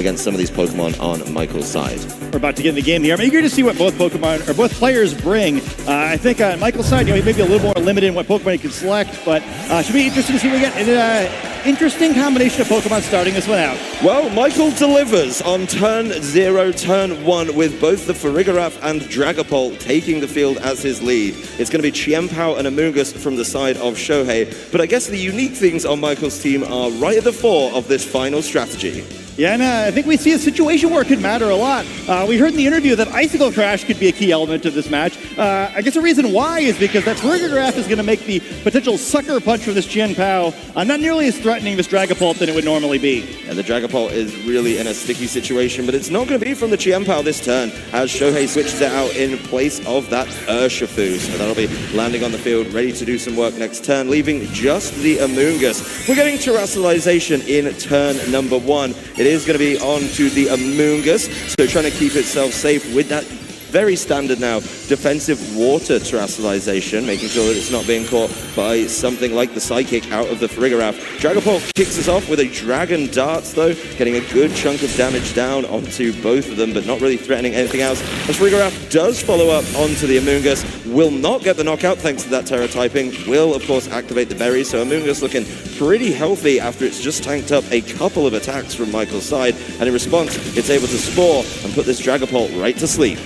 against some of these Pokemon on Michael's side. We're about to get in the game here. I'm eager to see what both Pokemon or both players bring. I think on Michael's side, he may be a little more limited in what Pokemon he can select, but should be interesting to see what we get. Interesting combination of Pokemon starting this one out. Well, Michael delivers on turn 0, turn 1 with both the Farigiraf and Dragapult taking the field as his lead. It's going to be Chiempao and Amoonguss from the side of Shohei, but I guess the unique things on Michael's team are right at the fore of this final strategy. Yeah, and I think we see a situation where it could matter a lot. We heard in the interview that Icicle Crash could be a key element of this match. I guess the reason why is because that Farigiraf is going to make the potential sucker punch from this Chiempao not nearly as threatening this Dragapult than it would normally be. Yeah, the Dragapult is really in a sticky situation, but it's not going to be from the Chiempao this turn as Shohei switches it out in place of that Urshifu. So that'll be landing on the field, ready to do some work next turn, leaving just the Amoonguss. We're getting Terrestrialization in turn number 1. It is going to be on to the Amoonguss, so trying to keep itself safe with that very standard now defensive water Terrestrialization, making sure that it's not being caught by something like the Psychic out of the Farigiraf. Dragapult kicks us off with a Dragon Darts though, getting a good chunk of damage down onto both of them, but not really threatening anything else. As Farigiraf does follow up onto the Amoonguss, will not get the knockout thanks to that Terra typing, will of course activate the berry, so Amoonguss looking pretty healthy after it's just tanked up a couple of attacks from Michael's side, and in response it's able to Spore and put this Dragapult right to sleep.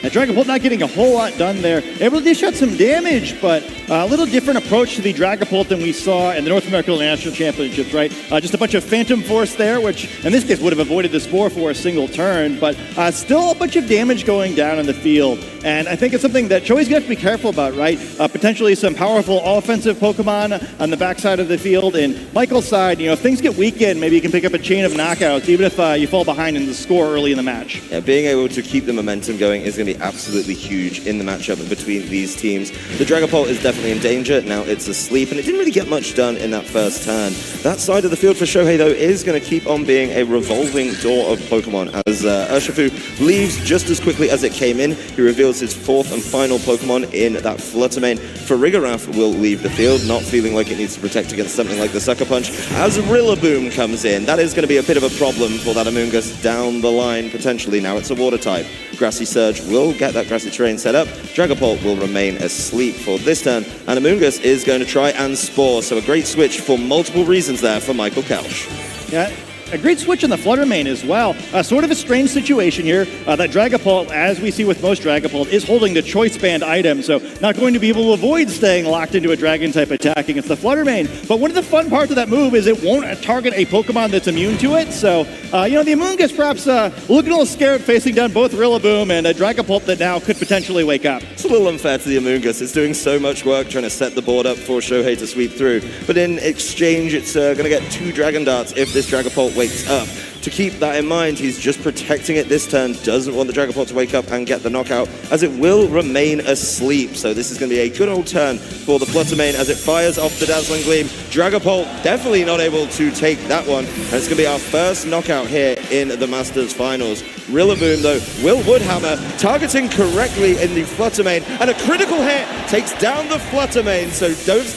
And Dragapult not getting a whole lot done there. Able to dish out some damage, but a little different approach to the Dragapult than we saw in the North American National Championships, right? Just a bunch of Phantom Force there, which in this case would have avoided the Spore for a single turn, but still a bunch of damage going down in the field. And I think it's something that Shohei's got to be careful about, right? Potentially some powerful offensive Pokemon on the backside of the field. And Michael's side, if things get weakened, maybe you can pick up a chain of knockouts, even if you fall behind in the score early in the match. Yeah, being able to keep the momentum going is going to be absolutely huge in the matchup between these teams. The Dragapult is definitely in danger. Now it's asleep, and it didn't really get much done in that first turn. That side of the field for Shohei, though, is going to keep on being a revolving door of Pokemon as Urshifu leaves just as quickly as it came in. He reveals his 4th and final Pokemon in that Fluttermane. Farigiraf will leave the field, not feeling like it needs to protect against something like the Sucker Punch. As Rillaboom comes in, that is going to be a bit of a problem for that Amoonguss down the line, potentially. Now it's a Water type. Grassy Surge will get that grassy terrain set up. Dragapult will remain asleep for this turn, and Amoonguss is going to try and Spore. So a great switch for multiple reasons there for Michael Kelsch. Yeah. A great switch on the Fluttermane as well. Sort of a strange situation here. That Dragapult, as we see with most Dragapult, is holding the Choice Band item, so not going to be able to avoid staying locked into a Dragon-type attack against the Fluttermane. But one of the fun parts of that move is it won't target a Pokemon that's immune to it. So, the Amoonguss perhaps looking a little scared facing down both Rillaboom and a Dragapult that now could potentially wake up. It's a little unfair to the Amoonguss. It's doing so much work trying to set the board up for Shohei to sweep through. But in exchange, it's going to get 2 Dragon Darts if this Dragapult wakes up. To keep that in mind, he's just protecting it this turn, doesn't want the Dragapult to wake up and get the knockout, as it will remain asleep. So this is going to be a good old turn for the Fluttermane as it fires off the Dazzling Gleam. Dragapult definitely not able to take that one, and it's going to be our first knockout here in the Masters Finals. Rillaboom, though, will Woodhammer, targeting correctly in the Fluttermane, and a critical hit takes down the Fluttermane, so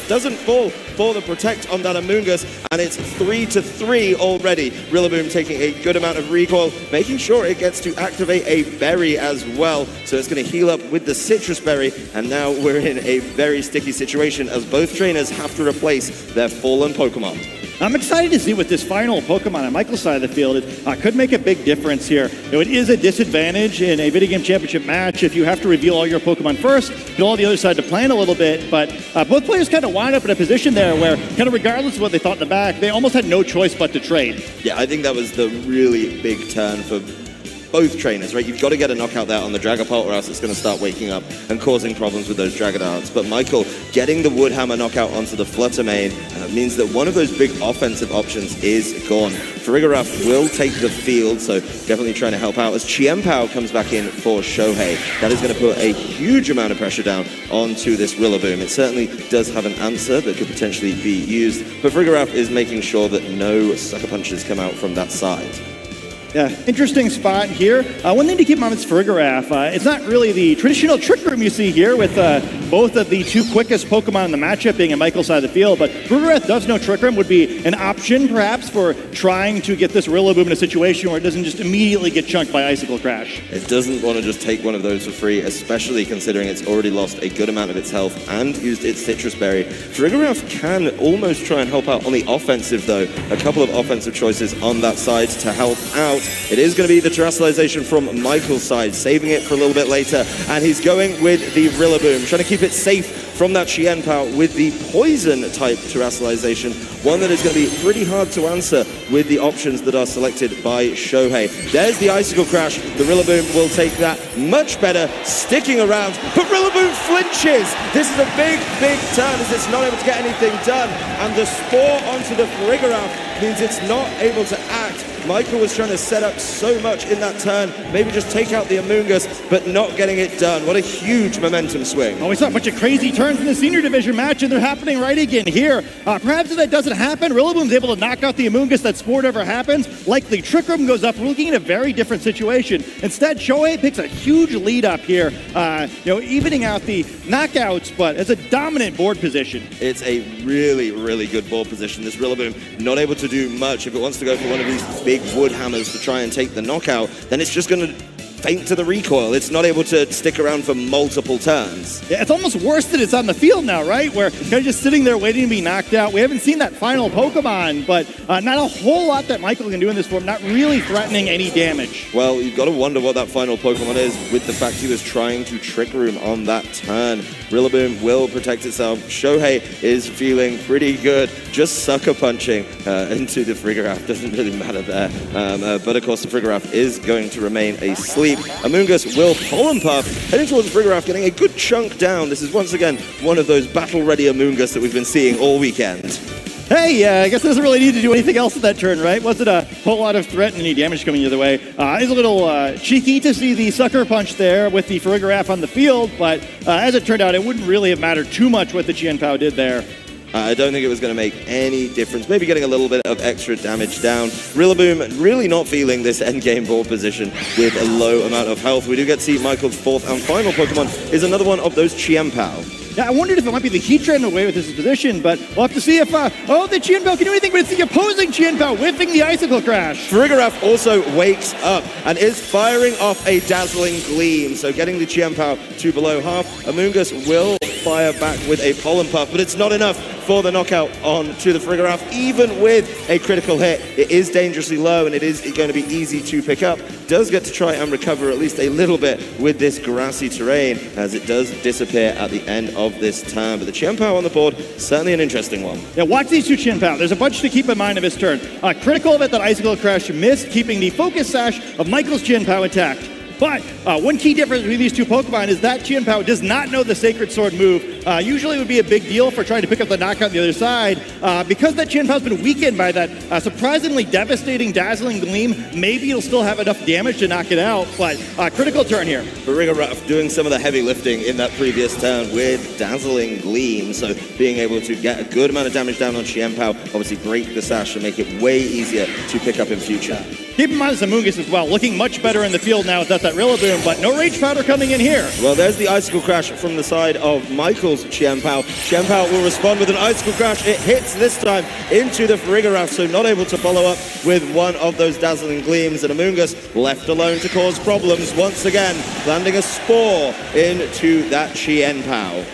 doesn't fall for the protect on that Amoonguss, and it's 3-3 already. Rillaboom taking a good amount of recoil, making sure it gets to activate a berry as well, so it's going to heal up with the Citrus Berry, and now we're in a very sticky situation as both trainers have to replace their fallen Pokemon. I'm excited to see what this final Pokemon on Michael's side of the field could make a big difference here. It is a disadvantage in a video game championship match if you have to reveal all your Pokemon first, get all the other side to plan a little bit, but both players kind of wind up in a position there where, kind of regardless of what they thought in the back, they almost had no choice but to trade. Yeah, I think that was the really big turn for both trainers, right? You've got to get a knockout there on the Dragapult or else it's going to start waking up and causing problems with those Dragonarts. But Michael getting the Woodhammer knockout onto the Fluttermane means that one of those big offensive options is gone. Farigiraf will take the field, so definitely trying to help out as Chiempao comes back in for Shohei. That is going to put a huge amount of pressure down onto this Rillaboom. It certainly does have an answer that could potentially be used, but Farigiraf is making sure that no Sucker Punches come out from that side. Yeah, interesting spot here. One thing to keep in mind is Farigiraf. It's not really the traditional Trick Room you see here with both of the two quickest Pokemon in the matchup being on Michael's side of the field, but Farigiraf does know Trick Room would be an option perhaps for trying to get this Rillaboom in a situation where it doesn't just immediately get chunked by Icicle Crash. It doesn't want to just take one of those for free, especially considering it's already lost a good amount of its health and used its Citrus Berry. Farigiraf can almost try and help out on the offensive though. A couple of offensive choices on that side to help out. It is going to be the Terrestrialization from Michael's side, saving it for a little bit later, and he's going with the Rillaboom, trying to keep it safe from that Chien-Pao with the Poison-type Terrestrialization, one that is going to be pretty hard to answer with the options that are selected by Shohei. There's the Icicle Crash. The Rillaboom will take that much better, sticking around, but Rillaboom flinches. This is a big, big turn as it's not able to get anything done, and the Spore onto the Farigiraf means it's not able to act. Michael was trying to set up so much in that turn, maybe just take out the Amoonguss, but not getting it done. What a huge momentum swing. Oh, we saw a bunch of crazy turns in the senior division match, and they're happening right again here. Perhaps if that doesn't happen, Rillaboom's able to knock out the Amoonguss, that sport ever happens. Likely Trick Room goes up. We're looking at a very different situation. Instead, Shohei picks a huge lead up here, evening out the knockouts, but as a dominant board position. It's a really, really good board position. This Rillaboom not able to do much. If it wants to go for one of these big wood hammers to try and take the knockout, then it's just going to faint to the recoil. It's not able to stick around for multiple turns. Yeah, it's almost worse that it's on the field now, right? Where kind of just sitting there waiting to be knocked out. We haven't seen that final Pokemon, but not a whole lot that Michael can do in this form, not really threatening any damage. Well, you've got to wonder what that final Pokemon is with the fact he was trying to Trick Room on that turn. Rillaboom will protect itself. Shohei is feeling pretty good, just sucker punching into the Farigiraf. Doesn't really matter there. But of course, the Farigiraf is going to remain asleep. Amoonguss will Pollen Puff, heading towards the Farigiraf, getting a good chunk down. This is once again one of those battle-ready Amoonguss that we've been seeing all weekend. Hey, I guess it doesn't really need to do anything else at that turn, right? Wasn't a whole lot of threat and any damage coming either way. It's a little cheeky to see the sucker punch there with the Farigiraf on the field, but as it turned out, it wouldn't really have mattered too much what the Chien-Pao did there. I don't think it was going to make any difference. Maybe getting a little bit of extra damage down. Rillaboom really not feeling this endgame board position with a low amount of health. We do get to see Michael's fourth and final Pokemon is another one of those Chien-Pao. Yeah, I wondered if it might be the Heat Tread in a way with this position, but we'll have to see if, the Chien-Pao can do anything, but it's the opposing Chien-Pao whiffing the Icicle Crash. Farigiraf also wakes up and is firing off a Dazzling Gleam, so getting the Chien-Pao to below half. Amoonguss will fire back with a Pollen Puff, but it's not enough for the knockout on to the Farigiraf. Even with a critical hit, it is dangerously low and it is going to be easy to pick up. Does get to try and recover at least a little bit with this grassy terrain as it does disappear at the end of this turn. But the Chien-Pao on the board, certainly an interesting one. Yeah, watch these two Chien-Pao. There's a bunch to keep in mind of his turn. Critical of it that Icicle Crash missed, keeping the Focus Sash of Michael's Chien-Pao intact. But one key difference between these two Pokemon is that Chien-Pao does not know the Sacred Sword move. Usually it would be a big deal for trying to pick up the knockout on the other side. Because that Chien-Pao's been weakened by that surprisingly devastating Dazzling Gleam, maybe it'll still have enough damage to knock it out, but critical turn here. Farigiraf doing some of the heavy lifting in that previous turn with Dazzling Gleam, so being able to get a good amount of damage down on Chien-Pao, obviously break the sash and make it way easier to pick up in future. Keep in mind this Amoonguss as well, looking much better in the field now without that Rillaboom, but no Rage Powder coming in here. Well, there's the Icicle Crash from the side of Michael's Chien-Pao. Chien-Pao will respond with an Icicle Crash. It hits this time into the Farigiraf, so not able to follow up with one of those Dazzling Gleams, and Amoonguss left alone to cause problems once again, landing a Spore into that Chien-Pao.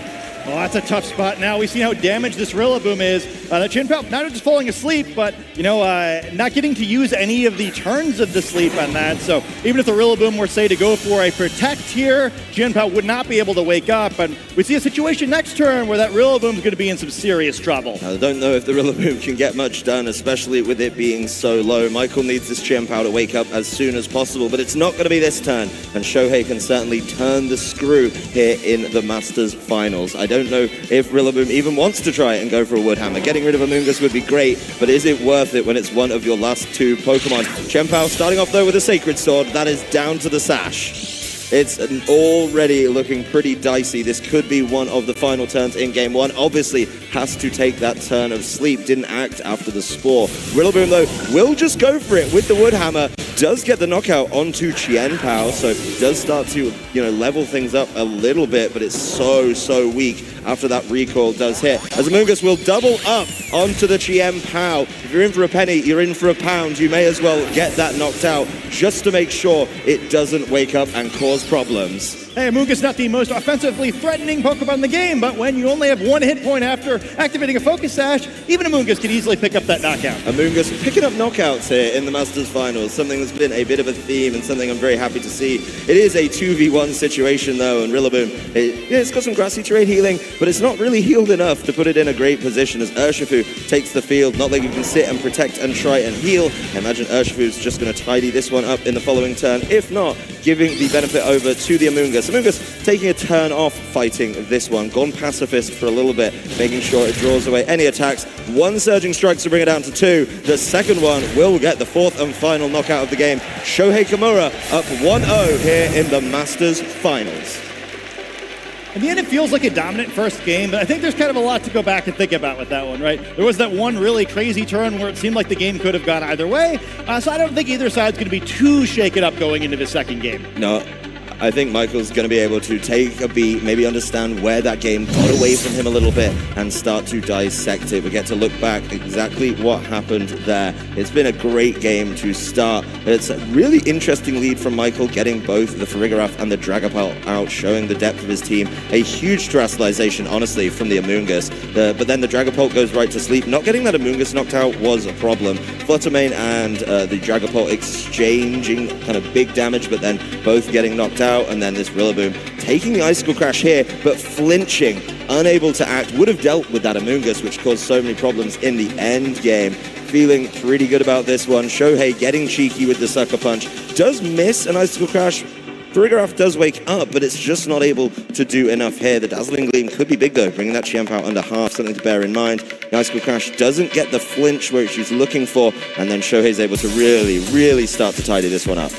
Oh, that's a tough spot now. We see how damaged this Rillaboom is. The Chien-Pao not just falling asleep, but, not getting to use any of the turns of the sleep on that. So even if the Rillaboom were, say, to go for a Protect here, Chien-Pao would not be able to wake up. And we see a situation next turn where that Rillaboom's going to be in some serious trouble. I don't know if the Rillaboom can get much done, especially with it being so low. Michael needs this Chien-Pao to wake up as soon as possible, but it's not going to be this turn. And Shohei can certainly turn the screw here in the Masters Finals. I don't know if Rillaboom even wants to try and go for a Wood Hammer. Getting rid of Amoonguss would be great, but is it worth it when it's one of your last two Pokemon? Chien-Pao starting off though with a Sacred Sword. That is down to the sash. It's already looking pretty dicey. This could be one of the final turns in Game 1. Obviously has to take that turn of sleep. Didn't act after the Spore. Rillaboom though will just go for it with the Wood Hammer. does get the knockout onto Chien Pao, so does start to, level things up a little bit, but it's so weak after that recoil does hit. As Amoonguss will double up onto the Chien Pao. If you're in for a penny, you're in for a pound. You may as well get that knocked out just to make sure it doesn't wake up and cause problems. Hey, Amoonguss not the most offensively threatening Pokemon in the game, but when you only have one hit point after activating a Focus Sash, even Amoonguss can easily pick up that knockout. Amoonguss picking up knockouts here in the Masters Finals, something that's been a bit of a theme and something I'm very happy to see. It is a 2v1 situation though, and Rillaboom, it's got some grassy terrain healing, but it's not really healed enough to put it in a great position as Urshifu takes the field. Not like you can sit and protect and try and heal. I imagine Urshifu's just going to tidy this one up in the following turn. If not, giving the benefit over to the Amoonguss. Amoonguss taking a turn off fighting this one. Gone pacifist for a little bit, making sure it draws away any attacks. One surging strike to bring it down to 2. The second one will get the 4th and final knockout of the game. Shohei Kimura up 1-0 here in the Masters Finals. In the end, it feels like a dominant first game, but I think there's kind of a lot to go back and think about with that one, right? There was that one really crazy turn where it seemed like the game could have gone either way, so I don't think either side's going to be too shaken up going into the second game. No. I think Michael's going to be able to take a beat, maybe understand where that game got away from him a little bit and start to dissect it. We get to look back exactly what happened there. It's been a great game to start. It's a really interesting lead from Michael, getting both the Farigiraf and the Dragapult out, showing the depth of his team. A huge terrestrialization, honestly, from the Amoonguss. But then the Dragapult goes right to sleep. Not getting that Amoonguss knocked out was a problem. Fluttermane and the Dragapult exchanging kind of big damage, but then both getting knocked out. And then this Rillaboom taking the Icicle Crash here, but flinching, unable to act. Would have dealt with that Amoonguss, which caused so many problems in the end game. Feeling pretty good about this one. Shohei getting cheeky with the Sucker Punch. Does miss an Icicle Crash. Farigiraf does wake up, but it's just not able to do enough here. The Dazzling Gleam could be big though, bringing that Chien Pao under half, something to bear in mind. The Icicle Crash doesn't get the flinch where she's looking for, and then Shohei's able to really start to tidy this one up.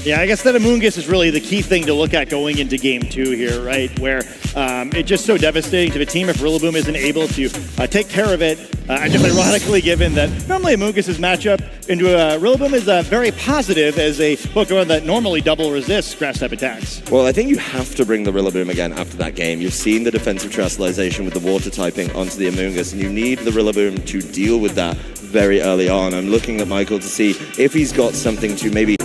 Yeah, I guess that Amoonguss is really the key thing to look at going into Game 2 here, right? Where it's just so devastating to the team if Rillaboom isn't able to take care of it. And just ironically, given that normally Amoonguss's matchup into Rillaboom is very positive as a Pokemon that normally double resists grass-type attacks. Well, I think you have to bring the Rillaboom again after that game. You've seen the defensive terrestrialization with the water typing onto the Amoonguss, and you need the Rillaboom to deal with that very early on. I'm looking at Michael to see if he's got something to maybe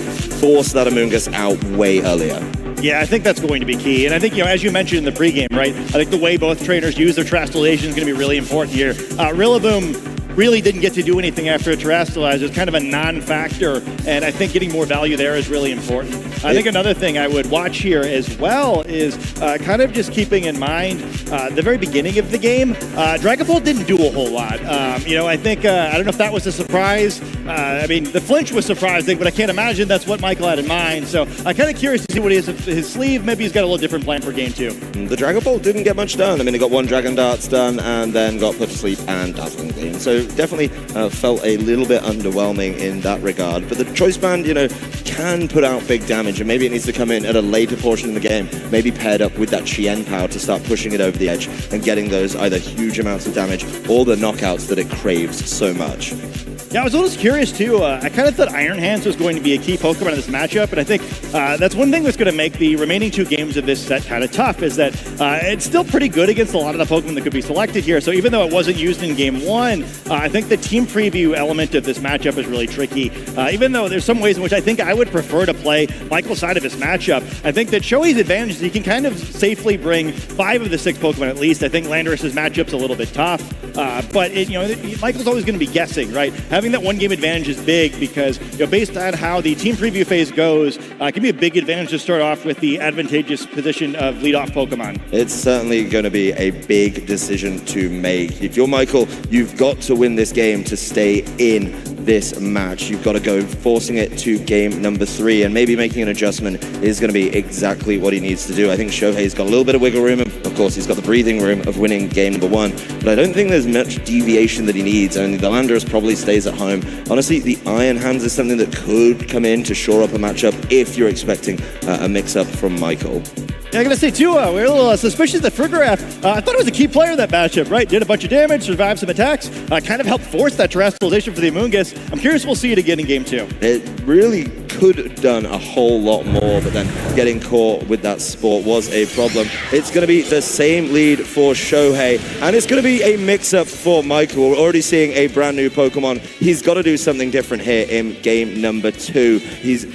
force that Amoonguss out way earlier. Yeah, I think that's going to be key. And I think, as you mentioned in the pregame, right, I think the way both trainers use their terrestrialization is going to be really important here. Rillaboom really didn't get to do anything after it terrestrialized. It was kind of a non-factor, and I think getting more value there is really important. I think another thing I would watch here as well is kind of just keeping in mind the very beginning of the game. Dragapult didn't do a whole lot. I think, I don't know if that was a surprise. I mean, the flinch was surprising, but I can't imagine that's what Michael had in mind. So I'm kind of curious to see what he has in his sleeve. Maybe he's got a little different plan for Game 2. The Dragapult didn't get much done. I mean, he got one Dragon Darts done and then got put to sleep and Dazzling Gleam. So definitely felt a little bit underwhelming in that regard. But the Choice Band, can put out big damage, and maybe it needs to come in at a later portion of the game, maybe paired up with that Chien Pao to start pushing it over the edge and getting those either huge amounts of damage or the knockouts that it craves so much. Yeah, I was a little curious too. I kind of thought Iron Hands was going to be a key Pokemon in this matchup, and I think that's one thing that's going to make the remaining 2 games of this set kind of tough, is that it's still pretty good against a lot of the Pokemon that could be selected here. So even though it wasn't used in Game 1, I think the team preview element of this matchup is really tricky. Even though there's some ways in which I think I would prefer to play Michael's side of this matchup, I think that Shohei's advantage is he can kind of safely bring 5 of the 6 Pokemon at least. I think Landorus's matchup's a little bit tough, but Michael's always going to be guessing, right? Having that one game advantage is big because, based on how the team preview phase goes, it can be a big advantage to start off with the advantageous position of leadoff Pokemon. It's certainly going to be a big decision to make. If you're Michael, you've got to win this game to stay in this match. You've got to go forcing it to game number 3, and maybe making an adjustment is going to be exactly what he needs to do. I think Shohei's got a little bit of wiggle room. Of course, he's got the breathing room of winning game number 1, but I don't think there's much deviation that he needs. I mean, the Landorus probably stays at home. Honestly, the Iron Hands is something that could come in to shore up a matchup if you're expecting a mix-up from Michael. Yeah, I'm going to say, too, we're a little suspicious that Farigiraf, I thought it was a key player in that matchup, right? Did a bunch of damage, survived some attacks, kind of helped force that terrestrialization for the Amoonguss. I'm curious we'll see it again in Game 2. It really could have done a whole lot more, but then getting caught with that sport was a problem. It's going to be the same lead for Shohei, and it's going to be a mix-up for Michael. We're already seeing a brand new Pokemon. He's got to do something different here in game number 2. He's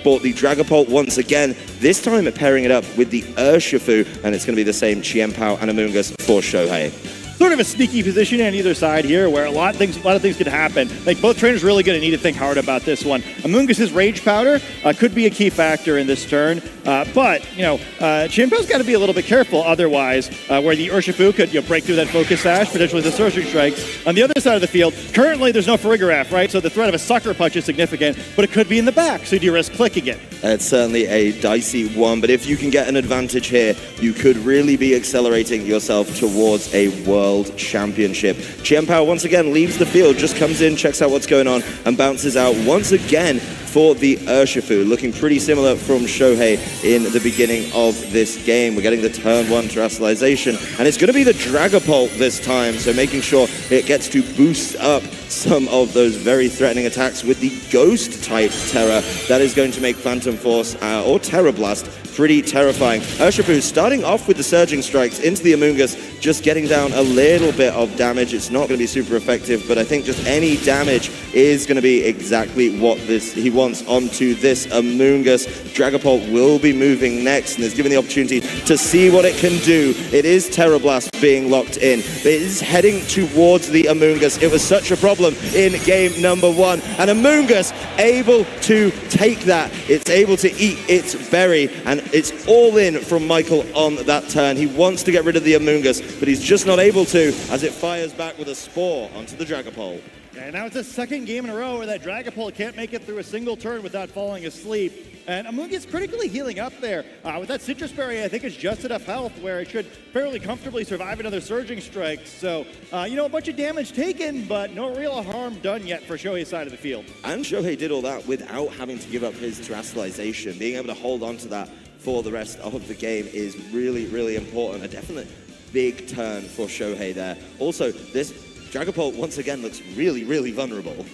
bought the Dragapult once again, this time pairing it up with the Urshifu, and it's going to be the same Chien-Pao and Amoonguss for Shohei. Sort of a sneaky position on either side here, where a lot of things could happen. Like, both trainers really going to need to think hard about this one. Amoonguss's Rage Powder could be a key factor in this turn, but Chien-Pao's got to be a little bit careful. Otherwise, where the Urshifu could break through that Focus Sash, potentially the Surging Strikes. On the other side of the field, currently there's no Farigiraf, right? So the threat of a Sucker Punch is significant, but it could be in the back, so do you risk clicking it? It's certainly a dicey one, but if you can get an advantage here, you could really be accelerating yourself towards a World Championship. Chien-Pao once again leaves the field, just comes in, checks out what's going on, and bounces out once again for the Urshifu, looking pretty similar from Shohei in the beginning of this game. We're getting the turn 1 Terrestrialization, and it's going to be the Dragapult this time, so making sure it gets to boost up some of those very threatening attacks with the Ghost-type Terra. That is going to make Phantom Force or Terra Blast pretty terrifying. Urshifu starting off with the Surging Strikes into the Amoonguss, just getting down a little bit of damage. It's not going to be super effective, but I think just any damage is going to be exactly what he wants onto this Amoonguss. Dragapult will be moving next and is given the opportunity to see what it can do. It is Terra Blast being locked in. It is heading towards the Amoonguss. It was such a problem in game number 1, and Amoonguss able to take that. It's able to eat its berry, and it's all in from Michael on that turn. He wants to get rid of the Amoonguss, but he's just not able to as it fires back with a Spore onto the Dragapult. And now it's the second game in a row where that Dragapult can't make it through a single turn without falling asleep. And Amoonguss critically healing up there. With that Citrus Berry, I think it's just enough health where it should fairly comfortably survive another Surging Strike. So, a bunch of damage taken, but no real harm done yet for Shohei's side of the field. And Shohei did all that without having to give up his Terrestrialization. Being able to hold on to that for the rest of the game is really, really important. A definite big turn for Shohei there. Also, this Dragapult once again looks really, really vulnerable.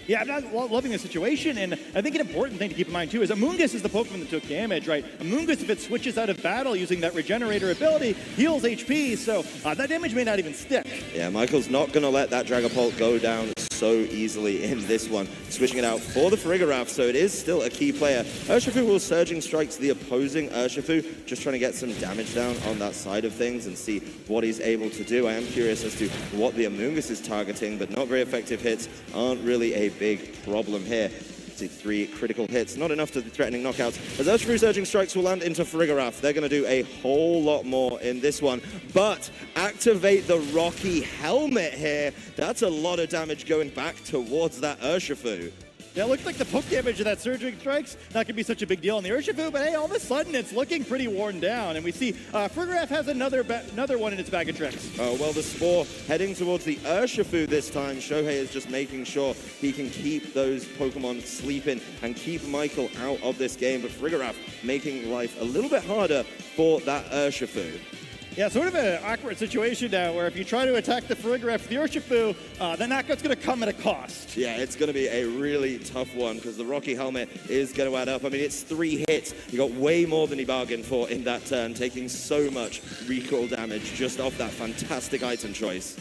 Yeah, I'm not loving the situation, and I think an important thing to keep in mind, too, is Amoonguss is the Pokemon that took damage, right? Amoonguss, if it switches out of battle using that Regenerator ability, heals HP, so that damage may not even stick. Yeah, Michael's not going to let that Dragapult go down so easily in this one. Switching it out for the Farigiraf, so it is still a key player. Urshifu will Surging Strikes the opposing Urshifu, just trying to get some damage down on that side of things and see what he's able to do. I am curious as to what the Amoonguss is targeting, but not very effective hits aren't really a big problem here. See, 3 critical hits, not enough to the threatening knockouts. As Urshifu Surging Strikes will land into Farigiraf, they're going to do a whole lot more in this one. But activate the Rocky Helmet here. That's a lot of damage going back towards that Urshifu. Yeah, it looks like the poke damage of that Surging Strikes not going to be such a big deal on the Urshifu, but hey, all of a sudden it's looking pretty worn down. And we see Farigiraf has another one in its bag of tricks. Oh, well, the Spore heading towards the Urshifu this time. Shohei is just making sure he can keep those Pokemon sleeping and keep Michael out of this game. But Farigiraf making life a little bit harder for that Urshifu. Yeah, sort of an awkward situation now where if you try to attack the Farigiraf with the Urshifu, the knockout's going to come at a cost. Yeah, it's going to be a really tough one because the Rocky Helmet is going to add up. I mean, it's 3 hits. He got way more than he bargained for in that turn, taking so much recoil damage just off that fantastic item choice.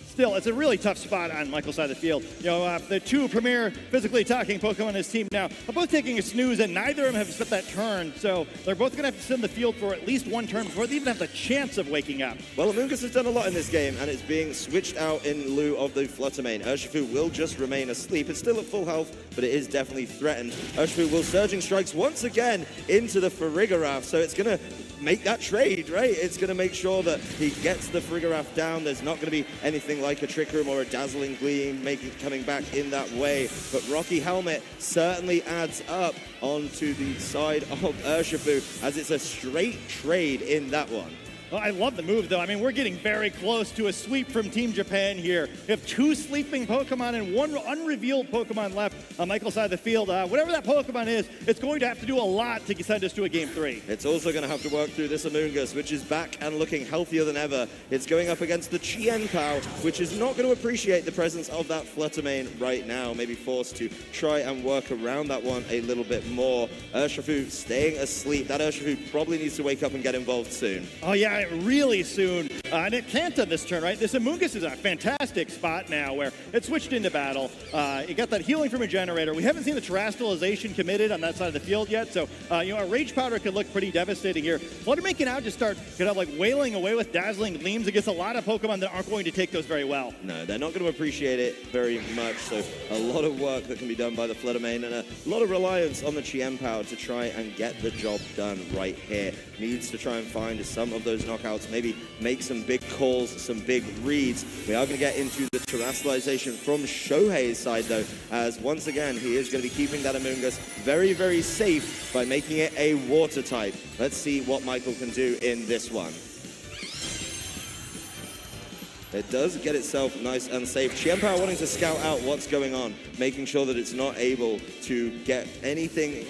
Still, it's a really tough spot on Michael's side of the field. The 2 premier physically attacking Pokemon in his team now are both taking a snooze, and neither of them have spent that turn. So they're both going to have to sit in the field for at least 1 turn before they even have the chance of waking up. Well, Amoonguss has done a lot in this game, and it's being switched out in lieu of the Fluttermane. Urshifu will just remain asleep. It's still at full health, but it is definitely threatened. Urshifu will Surging Strikes once again into the Farigiraf, so it's going to make that trade, right? It's going to make sure that he gets the Farigiraf down. There's not going to be anything like a Trick Room or a Dazzling Gleam coming back in that way. But Rocky Helmet certainly adds up onto the side of Urshifu as it's a straight trade in that one. Well, I love the move, though. I mean, we're getting very close to a sweep from Team Japan here. We have 2 sleeping Pokemon and 1 unrevealed Pokemon left on Michael's side of the field. Whatever that Pokemon is, it's going to have to do a lot to send us to a Game 3. It's also going to have to work through this Amoonguss, which is back and looking healthier than ever. It's going up against the Chien-Pao, which is not going to appreciate the presence of that Fluttermane right now. Maybe forced to try and work around that one a little bit more. Urshifu staying asleep. That Urshifu probably needs to wake up and get involved soon. Oh, yeah, really soon. And it can't on this turn, right? This Amoonguss is a fantastic spot now where it switched into battle. It got that healing from a generator. We haven't seen the Terastallization committed on that side of the field yet, so a Rage Powder could look pretty devastating here. Fluttermane can now just start kind of like wailing away with Dazzling Gleams against a lot of Pokemon that aren't going to take those very well. No, they're not going to appreciate it very much, so a lot of work that can be done by the Fluttermane and a lot of reliance on the Chien-Pao to try and get the job done right here. Needs to try and find some of those knockouts, maybe make some big calls, some big reads. We are going to get into the Terastallization from Shohei's side, though, as once again, he is going to be keeping that Amoonguss very, very safe by making it a water type. Let's see what Michael can do in this one. It does get itself nice and safe. Chien-Pao wanting to scout out what's going on, making sure that it's not able to get anything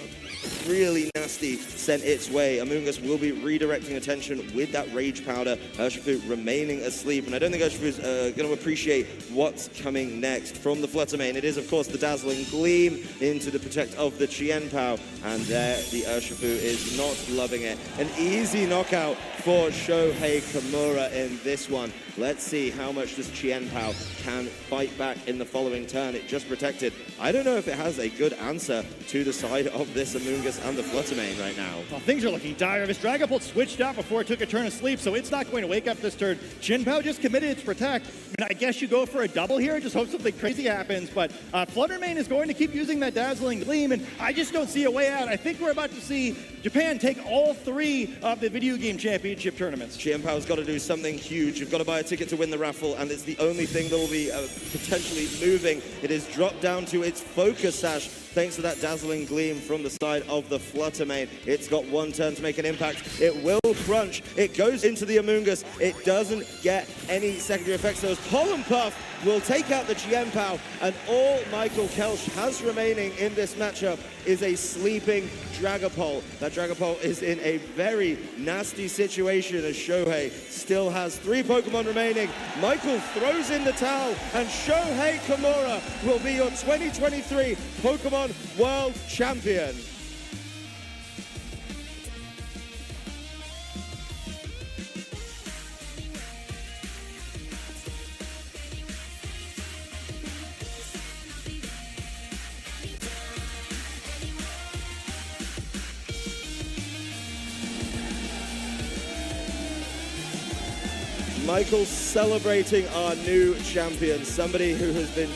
really nasty sent its way. Amoonguss will be redirecting attention with that Rage Powder. Urshifu remaining asleep, and I don't think Urshifu's going to appreciate what's coming next from the Fluttermane. It is, of course, the Dazzling Gleam into the protect of the Chien-Pao, and there the Urshifu is not loving it. An easy knockout for Shohei Kimura in this one. Let's see how much this Chien-Pao can fight back in the following turn. It just protected. I don't know if it has a good answer to the side of this Amoonguss and the Fluttermane right now. Well, things are looking dire. This Dragapult switched out before it took a turn of sleep, so it's not going to wake up this turn. Chien-Pao just committed its protect. And I guess you go for a double here, just hope something crazy happens. But Fluttermane is going to keep using that Dazzling Gleam, and I just don't see a way out. I think we're about to see Japan take all 3 of the video game championship tournaments. Chien-Pao's got to do something huge. You've got to buy a ticket to win the raffle, and it's the only thing that will be potentially moving. It is dropped down to its Focus Sash, thanks to that Dazzling Gleam from the side of the Fluttermane. It's got 1 turn to make an impact. It will crunch. It goes into the Amoonguss. It doesn't get any secondary effects. So Pollen Puff will take out the Chien-Pao, and all Michael Kelsch has remaining in this matchup is a sleeping Dragapult. That Dragapult is in a very nasty situation as Shohei still has 3 Pokemon remaining. Michael throws in the towel, and Shohei Kimura will be your 2023 Pokemon World Champion. Michael celebrating our new champion, somebody who has been